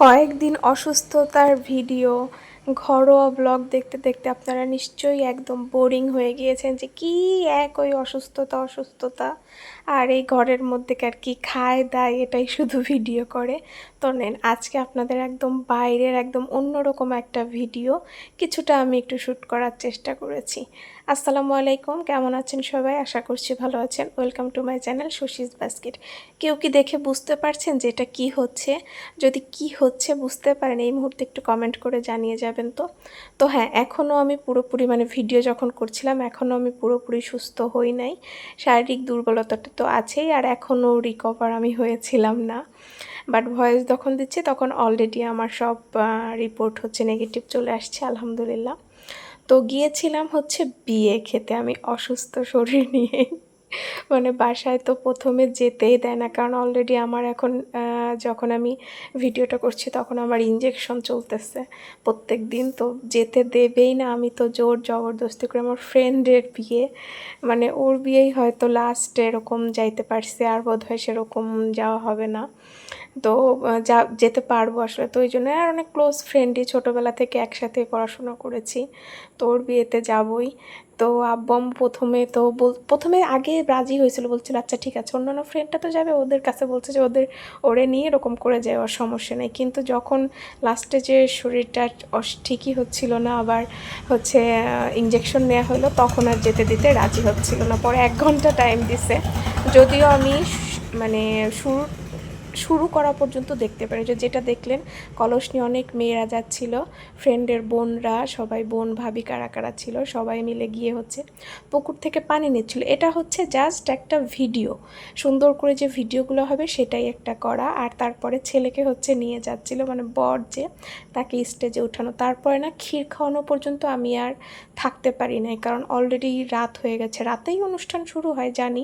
কয়েকদিন অসুস্থতার ভিডিও, ঘরোয়া ব্লগ দেখতে দেখতে আপনারা নিশ্চয়ই একদম বোরিং হয়ে গিয়েছেন যে কি এক ওই অসুস্থতা আর এই ঘরের মধ্যেকার কি খায় দায় এটাই শুধু ভিডিও করে। তো নেন আজকে আপনাদের একদম বাইরের একদম অন্যরকম একটা ভিডিও কিছুটা আমি একটু শ্যুট করার চেষ্টা করেছি। আসসালামু আলাইকুম, কেমন আছেন সবাই? আশা করছি ভালো আছেন। Welcome to my channel Shashi's basket. কেউ কি দেখে বুঝতে পারছেন যে এটা কী হচ্ছে? যদি কি হচ্ছে বুঝতে পারেন এই মুহূর্তে একটু কমেন্ট করে জানিয়ে যাবেন। তো হ্যাঁ, এখনও আমি পুরোপুরি ভিডিও যখন করছিলাম এখনও আমি পুরোপুরি সুস্থ হই নাই। শারীরিক দুর্বলতাটা তো আছেই, আর এখনও রিকভার আমি হয়েছিলাম না। বাট ভয়েস যখন দিচ্ছি তখন অলরেডি আমার সব রিপোর্ট হচ্ছে নেগেটিভ চলে আসছে, আলহামদুলিল্লাহ। তো গিয়েছিলাম হচ্ছে বিয়ে খেতে আমি অসুস্থ শরীর নিয়ে। বাসায় তো প্রথমে যেতেই দেয় না, কারণ অলরেডি আমার এখন যখন আমি ভিডিওটা করছি তখন আমার ইঞ্জেকশন চলতেছে প্রত্যেক দিন, তো যেতে দেবেই না। আমি তো জোর জবরদস্তি করে, আমার ফ্রেন্ডের বিয়ে, ওর বিয়েই হয়তো লাস্ট এরকম যাইতে পারছি, আর বোধহয় সেরকম যাওয়া হবে না। তো যেতে পারবো আসলে, তো ওই জন্য। আর অনেক ক্লোজ ফ্রেন্ডই, ছোটোবেলা থেকে একসাথে পড়াশোনা করেছি, তো ওর বিয়েতে যাবই। তো আব্বু প্রথমে আগে রাজি হয়েছিল, বলছিল আচ্ছা ঠিক আছে, অন্যান্য ফ্রেন্ডটা তো যাবে, ওদের কাছে বলছে যে ওরে নিয়ে এরকম করে যায়, ওর সমস্যা নেই। কিন্তু যখন লাস্টে যে শরীরটা ঠিকই হচ্ছিল না, আবার হচ্ছে ইঞ্জেকশন নেওয়া হলো, তখন আর যেতে দিতে রাজি হচ্ছিল না। পরে 1 ঘন্টা টাইম দিছে, যদিও আমি শুরু শুরু করা পর্যন্ত দেখতে পারি, যেটা দেখলেন কলস নিয়ে অনেক মেয়েরা যাচ্ছিল, ফ্রেন্ডের বোনরা, সবাই বোন ভাবি কারা কারা ছিল, সবাই মিলে গিয়ে হচ্ছে পুকুর থেকে পানি নিচ্ছিল। এটা হচ্ছে জাস্ট একটা ভিডিও, সুন্দর করে যে ভিডিওগুলো হবে সেটাই একটা করা। আর তারপরে ছেলেকে হচ্ছে নিয়ে যাচ্ছিল, বর যে, তাকে স্টেজে উঠানো। তারপরে না ক্ষীর খাওয়ানো পর্যন্ত আমি আর থাকতে পারি নাই, কারণ অলরেডি রাত হয়ে গেছে। রাতেই অনুষ্ঠান শুরু হয় জানি,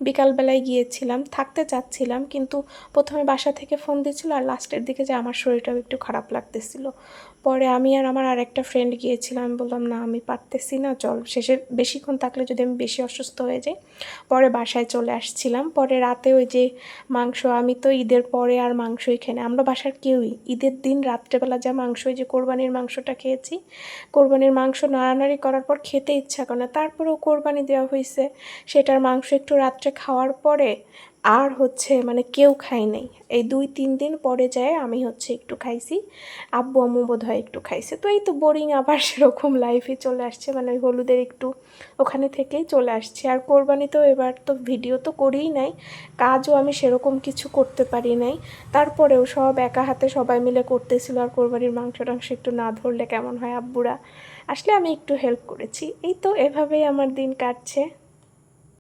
বিকালবেলায় গিয়েছিলাম, থাকতে চাচ্ছিলাম, কিন্তু প্রথমে বাসা থেকে ফোন দিয়েছিল, আর লাস্টের দিকে যে আমার শরীরটাও একটু খারাপ লাগতেছিল। পরে আমি আর আমার আরেকটা ফ্রেন্ড গিয়েছিলাম, আমি বললাম না আমি পারতেছি না, চল, শেষে বেশিক্ষণ থাকলে যদি আমি বেশি অসুস্থ হয়ে যাই। পরে বাসায় চলে আসছিলাম। পরে রাতে ওই যে মাংস, আমি তো ঈদের পরে আর মাংসই খাই না, আমরা বাসার কেউই। ঈদের দিন রাত্রেবেলা যা মাংস, ওই যে কোরবানির মাংসটা খেয়েছি, কোরবানির মাংস নাড়ানাড়ি করার পর খেতে ইচ্ছা করে না, তারপরেও কোরবানি দেওয়া হয়েছে, সেটার মাংস একটু রাত্রে খাওয়ার পরে আর হচ্ছে কেউ খাই নাই। এই 2-3 দিন পরে যায় আমি হচ্ছে একটু খাইছি, আব্বু আম্মু বোধহয় একটু খাইছে। তো এই তো বোরিং আবার সেরকম লাইফে চলে আসছে, ওই হলুদের একটু ওখানে থেকেই চলে আসছে। আর কোরবানিতেও এবার তো ভিডিও তো করিই নাই, কাজও আমি সেরকম কিছু করতে পারি নাই, তারপরেও সব একা হাতে সবাই মিলে করতেছিল। আর কোরবানির মাংস টাংস একটু না ধরলে কেমন হয়, আব্বুরা আসলে আমি একটু হেল্প করেছি। এই তো এভাবেই আমার দিন কাটছে।